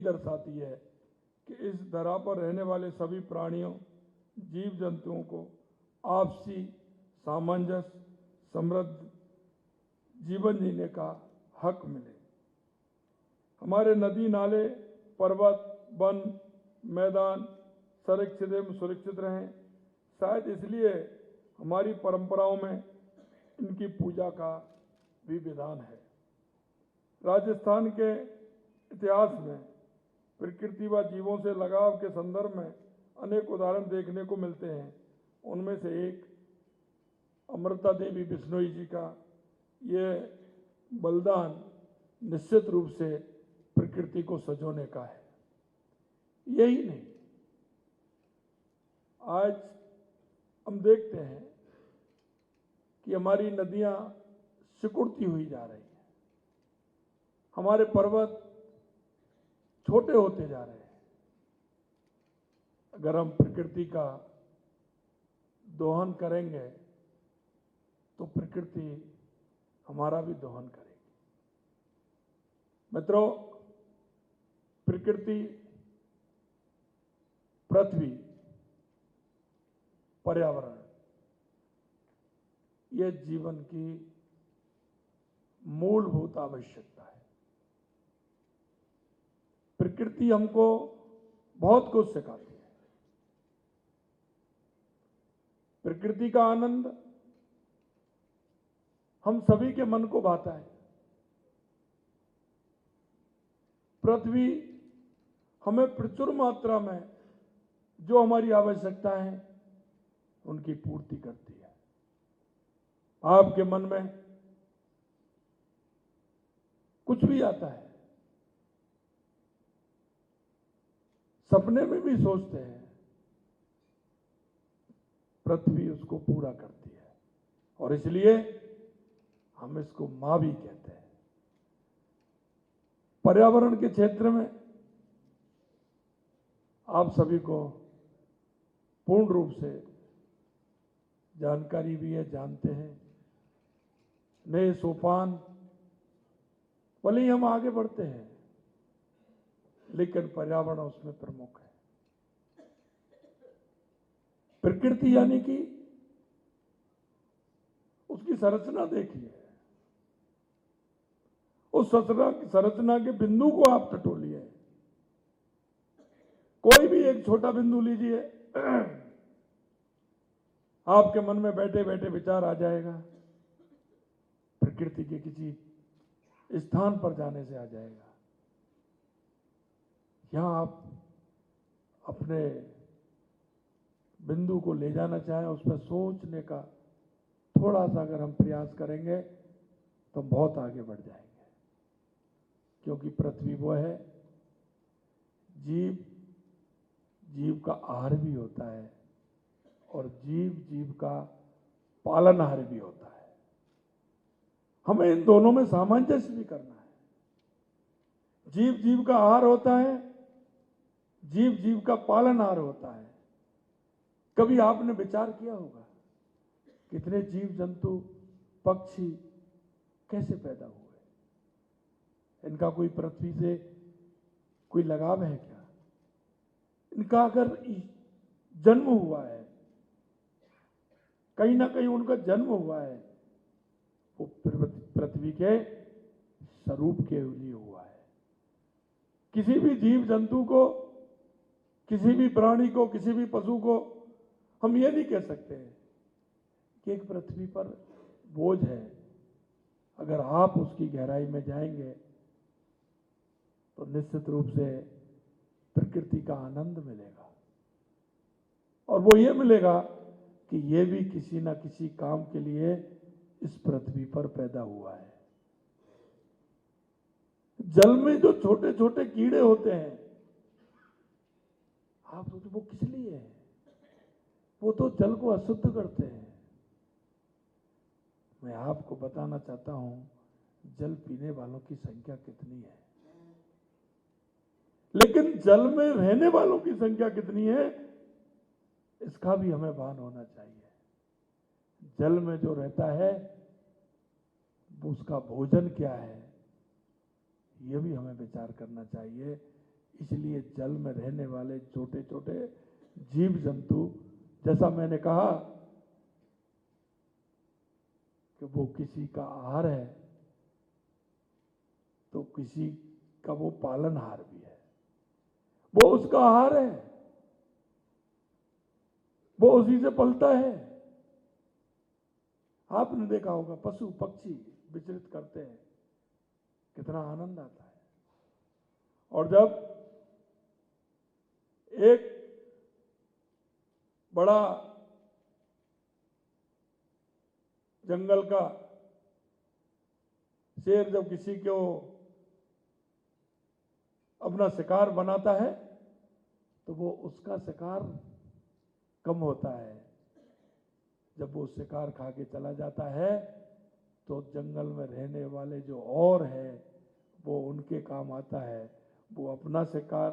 दर्शाती है कि इस धरा पर रहने वाले सभी प्राणियों, जीव जंतुओं को आपसी सामंजस्य, समृद्ध जीवन जीने का हक मिले। हमारे नदी नाले, पर्वत, वन, मैदान संरक्षित एवं सुरक्षित रहें। शायद इसलिए हमारी परंपराओं में इनकी पूजा का भी विधान है। राजस्थान के इतिहास में प्रकृति व जीवों से लगाव के संदर्भ में अनेक उदाहरण देखने को मिलते हैं। उनमें से एक अमृता देवी बिश्नोई जी का ये बलिदान निश्चित रूप से प्रकृति को संजोने का है। यही नहीं, आज हम देखते हैं कि हमारी नदियां सिकुड़ती हुई जा रही हैं, हमारे पर्वत छोटे होते जा रहे हैं। अगर हम प्रकृति का दोहन करेंगे तो प्रकृति हमारा भी दोहन करेगी। मित्रों, प्रकृति, पृथ्वी, पर्यावरण, यह जीवन की मूलभूत आवश्यकता है। प्रकृति हमको बहुत कुछ सिखाती है। प्रकृति का आनंद हम सभी के मन को भाता है। पृथ्वी हमें प्रचुर मात्रा में जो हमारी आवश्यकता है उनकी पूर्ति करती है। आपके मन में कुछ भी आता है, सपने में भी सोचते हैं, पृथ्वी उसको पूरा करती है और इसलिए हम इसको मां भी कहते हैं। पर्यावरण के क्षेत्र में आप सभी को पूर्ण रूप से जानकारी भी है, जानते हैं। नए सोपान भले ही हम आगे बढ़ते हैं, लेकिन पर्यावरण उसमें प्रमुख है। प्रकृति यानी कि उसकी संरचना देखिए, उस संरचना के बिंदु को आप टटोलिए। कोई भी एक छोटा बिंदु लीजिए, आपके मन में बैठे बैठे विचार आ जाएगा, प्रकृति के किसी स्थान पर जाने से आ जाएगा। यहां आप अपने बिंदु को ले जाना चाहें, उस पर सोचने का थोड़ा सा अगर हम प्रयास करेंगे तो हम बहुत आगे बढ़ जाएंगे। क्योंकि पृथ्वी वो है, जीव का आहार भी होता है और जीव का पालनहार भी होता है। हमें इन दोनों में सामंजस्य भी करना है। जीव का आहार होता है, जीव का पालनहार होता है। कभी आपने विचार किया होगा कितने जीव जंतु, पक्षी कैसे पैदा हुए? इनका कोई पृथ्वी से कोई लगाव है क्या? इनका अगर जन्म हुआ है, कहीं ना कहीं उनका जन्म हुआ है, वो पृथ्वी के स्वरूप के लिए हुआ है। किसी भी जीव जंतु को, किसी भी प्राणी को, किसी भी पशु को हम ये नहीं कह सकते कि एक पृथ्वी पर बोझ है। अगर आप उसकी गहराई में जाएंगे तो निश्चित रूप से प्रकृति का आनंद मिलेगा और वो ये मिलेगा कि ये भी किसी ना किसी काम के लिए इस पृथ्वी पर पैदा हुआ है। जल में जो छोटे छोटे कीड़े होते हैं, आप सोचो वो किस लिए है? वो तो जल को अशुद्ध करते हैं। मैं आपको बताना चाहता हूं, जल पीने वालों की संख्या कितनी है, लेकिन जल में रहने वालों की संख्या कितनी है, इसका भी हमें भान होना चाहिए। जल में जो रहता है उसका भोजन क्या है, यह भी हमें विचार करना चाहिए। इसलिए जल में रहने वाले छोटे छोटे जीव जंतु, जैसा मैंने कहा कि वो किसी का आहार है, तो किसी का वो पालनहार भी है, वो उसका आहार है, वो उसी से पलता है। आपने देखा होगा पशु पक्षी विचरित करते हैं, कितना आनंद आता है। और जब एक बड़ा जंगल का शेर जब किसी को अपना शिकार बनाता है, तो वो उसका शिकार कम होता है। जब वो शिकार खा के चला जाता है, तो जंगल में रहने वाले जो और है वो उनके काम आता है। वो अपना शिकार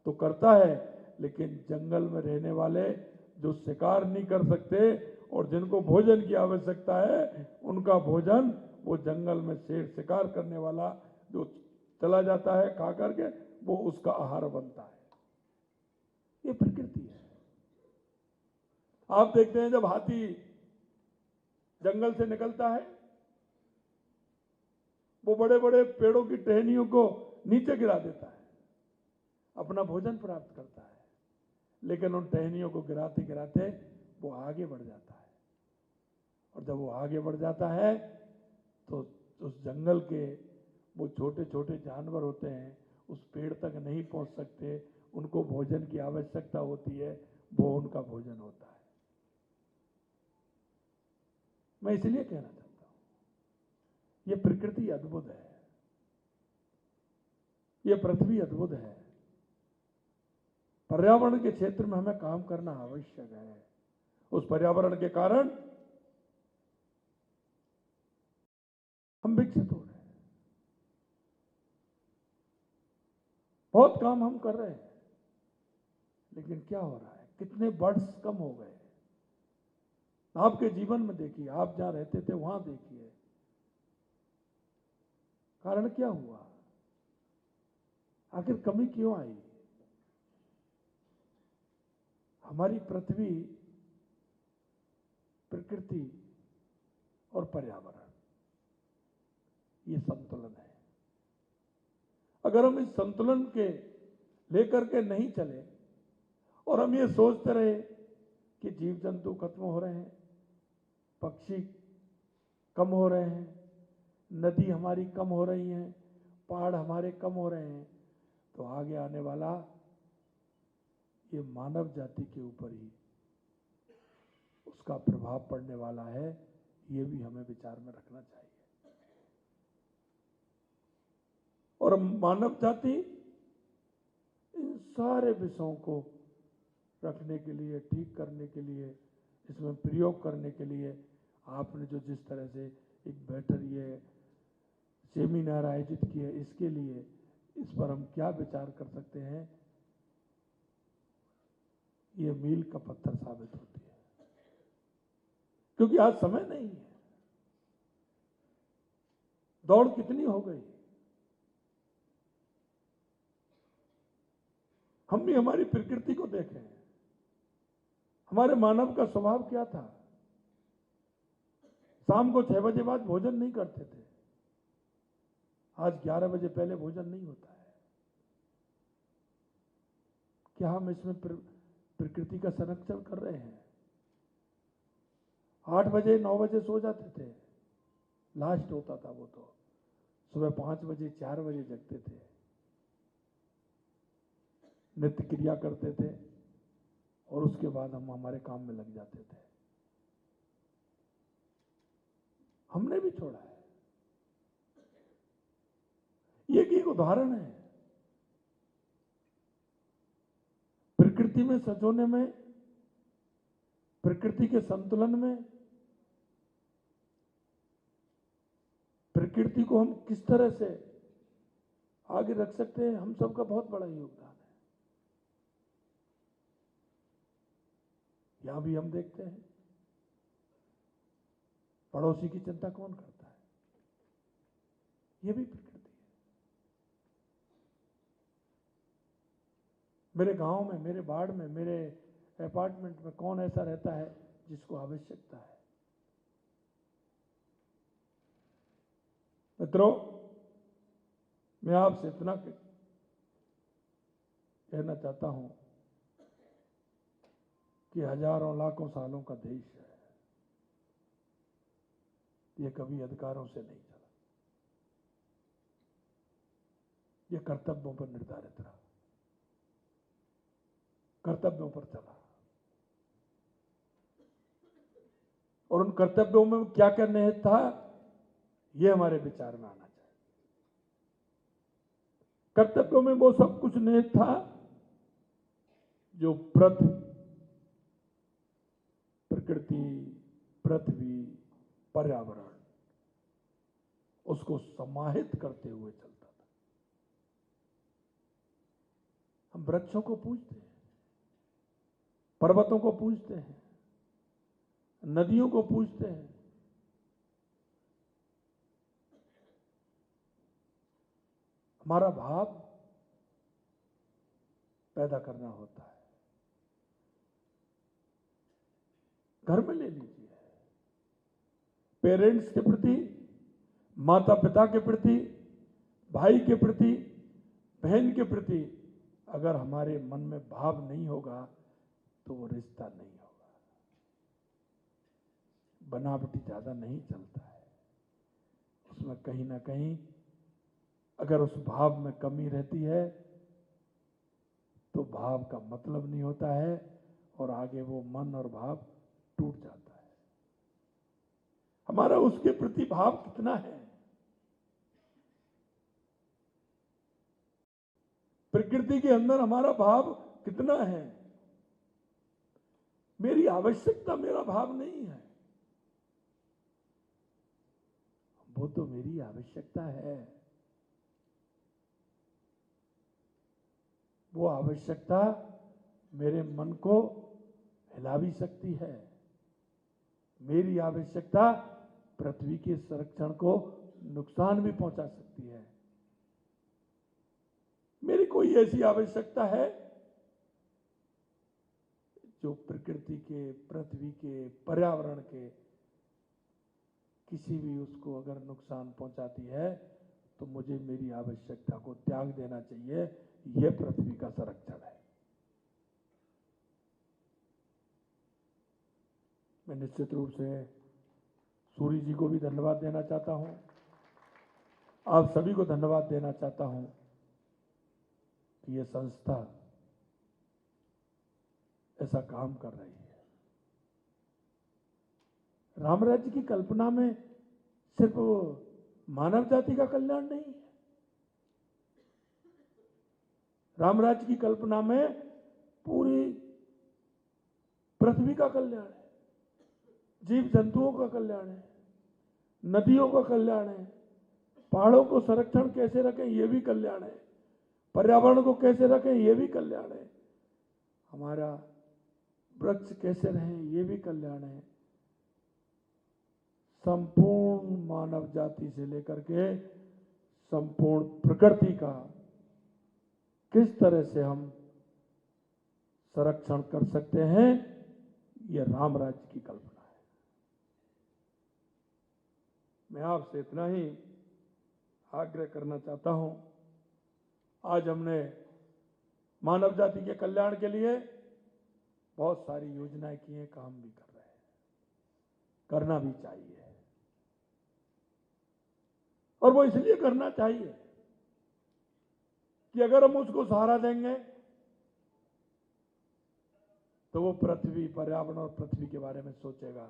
तो करता है, लेकिन जंगल में रहने वाले जो शिकार नहीं कर सकते और जिनको भोजन की आवश्यकता है, उनका भोजन वो जंगल में शेर शिकार करने वाला जो चला जाता है खा करके, वो उसका आहार बनता है। ये प्रकृति है। आप देखते हैं जब हाथी जंगल से निकलता है, वो बड़े बड़े पेड़ों की टहनियों को नीचे गिरा देता है, अपना भोजन प्राप्त करता है। लेकिन उन टहनियों को गिराते गिराते वो आगे बढ़ जाता है, और जब वो आगे बढ़ जाता है तो उस जंगल के वो छोटे छोटे जानवर होते हैं, उस पेड़ तक नहीं पहुंच सकते, उनको भोजन की आवश्यकता होती है, वो उनका भोजन होता है। मैं इसलिए कहना चाहता हूं, ये प्रकृति अद्भुत है, ये पृथ्वी अद्भुत है। पर्यावरण के क्षेत्र में हमें काम करना आवश्यक है। उस पर्यावरण के कारण हम विकसित हो रहे हैं, बहुत काम हम कर रहे हैं, लेकिन क्या हो रहा है, कितने बर्ड्स कम हो गए। आपके जीवन में देखिए, आप जहां रहते थे वहां देखिए, कारण क्या हुआ, आखिर कमी क्यों आई। हमारी पृथ्वी, प्रकृति और पर्यावरण, ये संतुलन है। अगर हम इस संतुलन के लेकर के नहीं चले और हम ये सोचते रहे कि जीव जंतु खत्म हो रहे हैं, पक्षी कम हो रहे हैं, नदी हमारी कम हो रही हैं, पहाड़ हमारे कम हो रहे हैं, तो आगे आने वाला ये मानव जाति के ऊपर ही उसका प्रभाव पड़ने वाला है। ये भी हमें विचार में रखना चाहिए। और मानव जाति इन सारे विषयों को रखने के लिए, ठीक करने के लिए, इसमें प्रयोग करने के लिए आपने जो जिस तरह से एक बेहतर ये सेमिनार आयोजित किए, इसके लिए इस पर हम क्या विचार कर सकते हैं, ये मील का पत्थर साबित होती है। क्योंकि आज समय नहीं है, दौड़ कितनी हो गई। हम भी हमारी प्रकृति को देखें, हमारे मानव का स्वभाव क्या था। शाम को 6 बजे बाद भोजन नहीं करते थे, आज 11 बजे पहले भोजन नहीं होता है। क्या हम इसमें प्रकृति का संरक्षण कर रहे हैं। 8 बजे 9 बजे सो जाते थे, लास्ट होता था वो, तो सुबह 5 बजे 4 बजे जगते थे, नित्य क्रिया करते थे, और उसके बाद हम हमारे काम में लग जाते थे। हमने भी छोड़ा है। ये एक उदाहरण है। प्रकृति में सजोने में, प्रकृति के संतुलन में, प्रकृति को हम किस तरह से आगे रख सकते हैं, हम सबका बहुत बड़ा योगदान है। यहां भी हम देखते हैं, पड़ोसी की चिंता कौन करता है, ये भी प्रकृति है। मेरे गांव में, मेरे वार्ड में, मेरे अपार्टमेंट में कौन ऐसा रहता है जिसको आवश्यकता है? मित्रों, मैं आपसे इतना कहना चाहता हूं कि हजारों लाखों सालों का देश है, ये कभी अधिकारों से नहीं चला, ये कर्तव्यों पर निर्धारित रहा, कर्तव्यों पर चला। और उन कर्तव्यों में क्या क्या निहित था, ये हमारे विचार में आना चाहिए। कर्तव्यों में वो सब कुछ निहित था जो प्रकृति, पृथ्वी, पर्यावरण, उसको समाहित करते हुए चलता था। हम वृक्षों को पूजते हैं, पर्वतों को पूजते हैं, नदियों को पूजते हैं, हमारा भाव पैदा करना होता है। घर में ले लीजिए, पेरेंट्स के प्रति, माता पिता के प्रति, भाई के प्रति, बहन के प्रति अगर हमारे मन में भाव नहीं होगा तो वो रिश्ता नहीं होगा। बनावटी ज्यादा नहीं चलता है, उसमें कहीं ना कहीं अगर उस भाव में कमी रहती है तो भाव का मतलब नहीं होता है और आगे वो मन और भाव टूट जाता है। हमारा उसके प्रति भाव कितना है? प्रकृति के अंदर हमारा भाव कितना है? मेरी आवश्यकता मेरा भाव नहीं है, वो तो मेरी आवश्यकता है। वो आवश्यकता मेरे मन को हिला भी सकती है। मेरी आवश्यकता पृथ्वी के संरक्षण को नुकसान भी पहुंचा सकती है। मेरी कोई ऐसी आवश्यकता है जो प्रकृति के, पृथ्वी के, पर्यावरण के किसी भी उसको अगर नुकसान पहुंचाती है तो मुझे मेरी आवश्यकता को त्याग देना चाहिए। यह पृथ्वी का संरक्षण है। मैं निश्चित रूप से सूर्य जी को भी धन्यवाद देना चाहता हूं, आप सभी को धन्यवाद देना चाहता हूं कि यह संस्था ऐसा काम कर रही है। राम राज्य की कल्पना में सिर्फ मानव जाति का कल्याण नहीं है, राम राज्य की कल्पना में पूरी पृथ्वी का कल्याण है, जीव जंतुओं का कल्याण है, नदियों का कल्याण है, पहाड़ों को संरक्षण कैसे रखें ये भी कल्याण है, पर्यावरण को कैसे रखें ये भी कल्याण है, हमारा वृक्ष कैसे रहें ये भी कल्याण है। संपूर्ण मानव जाति से लेकर के संपूर्ण प्रकृति का किस तरह से हम संरक्षण कर सकते हैं, यह राम राज्य की कल्पना है। मैं आपसे इतना ही आग्रह करना चाहता हूं। आज हमने मानव जाति के कल्याण के लिए बहुत सारी योजनाएं की हैं, काम भी कर रहे हैं, करना भी चाहिए और वो इसलिए करना चाहिए कि अगर हम उसको सहारा देंगे तो वो पृथ्वी, पर्यावरण और पृथ्वी के बारे में सोचेगा।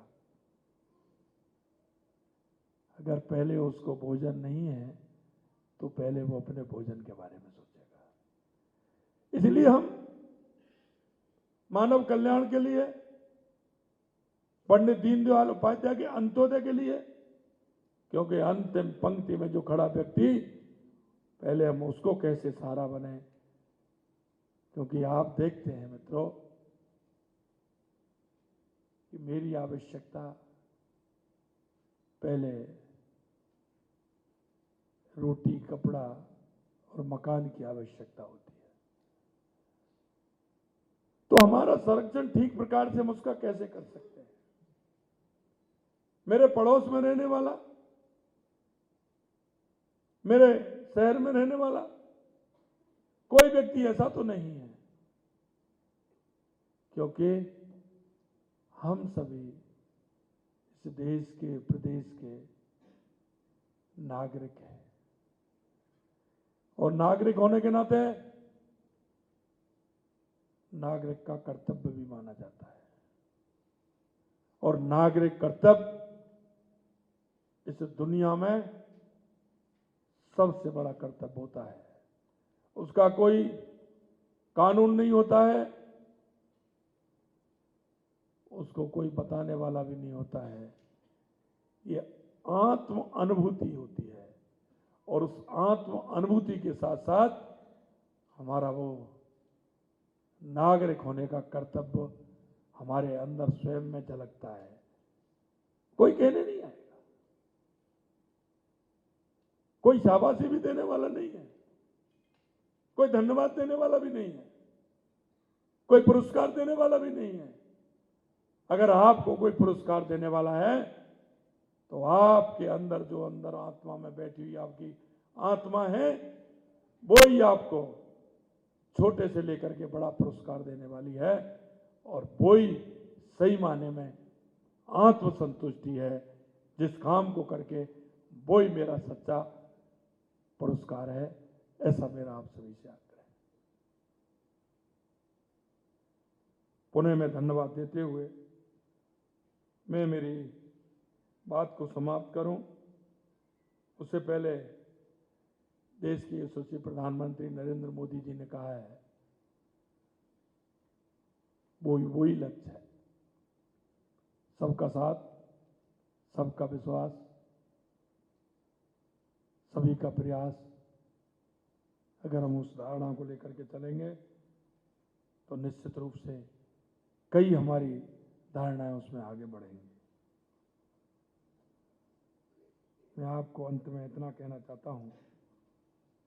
अगर पहले उसको भोजन नहीं है तो पहले वो अपने भोजन के बारे में सोचेगा। इसलिए हम मानव कल्याण के लिए, पंडित दीनदयाल उपाध्याय के अंत्योदय के लिए, क्योंकि अंतिम पंक्ति में जो खड़ा व्यक्ति, पहले हम उसको कैसे सहारा बने। क्योंकि आप देखते हैं मित्रों कि मेरी आवश्यकता पहले रोटी, कपड़ा और मकान की आवश्यकता होती है। तो हमारा संरक्षण ठीक प्रकार से हम उसका कैसे कर सकते हैं? मेरे पड़ोस में रहने वाला, मेरे शहर में रहने वाला कोई व्यक्ति ऐसा तो नहीं है, क्योंकि हम सभी इस देश के, प्रदेश के नागरिक हैं और नागरिक होने के नाते नागरिक का कर्तव्य भी माना जाता है और नागरिक कर्तव्य इस दुनिया में सबसे बड़ा कर्तव्य होता है। उसका कोई कानून नहीं होता है, उसको कोई बताने वाला भी नहीं होता है। ये आत्म अनुभूति होती है और उस आत्म अनुभूति के साथ साथ हमारा वो नागरिक होने का कर्तव्य हमारे अंदर स्वयं में झलकता है। कोई कहने नहीं आएगा, कोई शाबाशी भी देने वाला नहीं है, कोई धन्यवाद देने वाला भी नहीं है, कोई पुरस्कार देने वाला भी नहीं है। अगर आपको कोई पुरस्कार देने वाला है तो आपके अंदर जो अंदर आत्मा में बैठी हुई आपकी आत्मा है, वो ही आपको छोटे से लेकर के बड़ा पुरस्कार देने वाली है और वो ही सही मायने में आत्मसंतुष्टि है। जिस काम को करके वो ही मेरा सच्चा पुरस्कार है, ऐसा मेरा आप सभी से आग्रह है। पुनः मैं धन्यवाद देते हुए मैं मेरी बात को समाप्त करूं, उससे पहले देश के यशस्वी प्रधानमंत्री नरेंद्र मोदी जी ने कहा है, वही लक्ष्य है, सबका साथ, सबका विश्वास, सभी का प्रयास। अगर हम उस धारणा को लेकर के चलेंगे तो निश्चित रूप से कई हमारी धारणाएं उसमें आगे बढ़ेंगी। मैं आपको अंत में इतना कहना चाहता हूं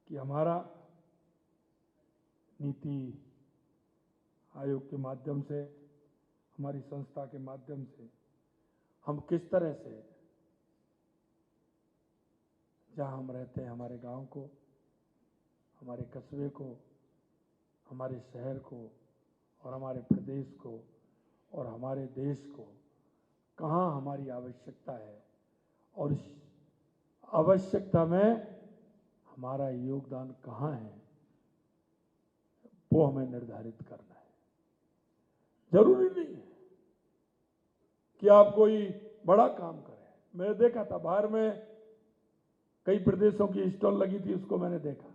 कि हमारा नीति आयोग के माध्यम से, हमारी संस्था के माध्यम से हम किस तरह से जहां हम रहते हैं, हमारे गांव को, हमारे कस्बे को, हमारे शहर को और हमारे प्रदेश को और हमारे देश को कहां हमारी आवश्यकता है और इस आवश्यकता में हमारा योगदान कहां है, वो हमें निर्धारित करना है। जरूरी नहीं है कि आप कोई बड़ा काम करें। मैंने देखा था बाहर में कई प्रदेशों की स्टॉल लगी थी, उसको मैंने देखा।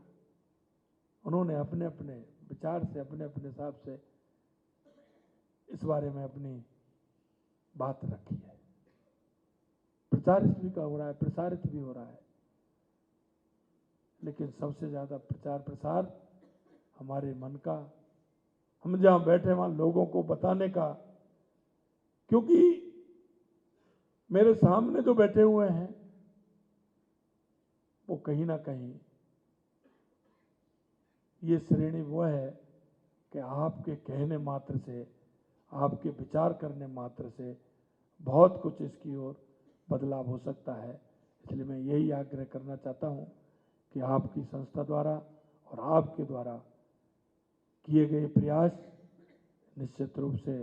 उन्होंने अपने अपने विचार से, अपने अपने हिसाब से इस बारे में अपनी बात रखी है। प्रचार इसलिए का हो रहा है, प्रसारित भी हो रहा है, लेकिन सबसे ज्यादा प्रचार प्रसार हमारे मन का, हम जहां बैठे वहां लोगों को बताने का। क्योंकि मेरे सामने जो बैठे हुए हैं वो कहीं ना कहीं ये श्रेणी वो है कि आपके कहने मात्र से, आपके विचार करने मात्र से बहुत कुछ इसकी ओर बदलाव हो सकता है। इसलिए मैं यही आग्रह करना चाहता हूं कि आपकी संस्था द्वारा और आपके द्वारा किए गए प्रयास निश्चित रूप से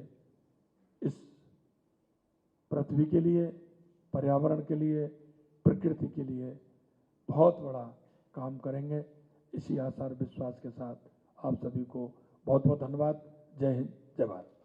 इस पृथ्वी के लिए, पर्यावरण के लिए, प्रकृति के लिए बहुत बड़ा काम करेंगे। इसी आशा और विश्वास के साथ आप सभी को बहुत बहुत धन्यवाद। जय हिंद, जय भारत।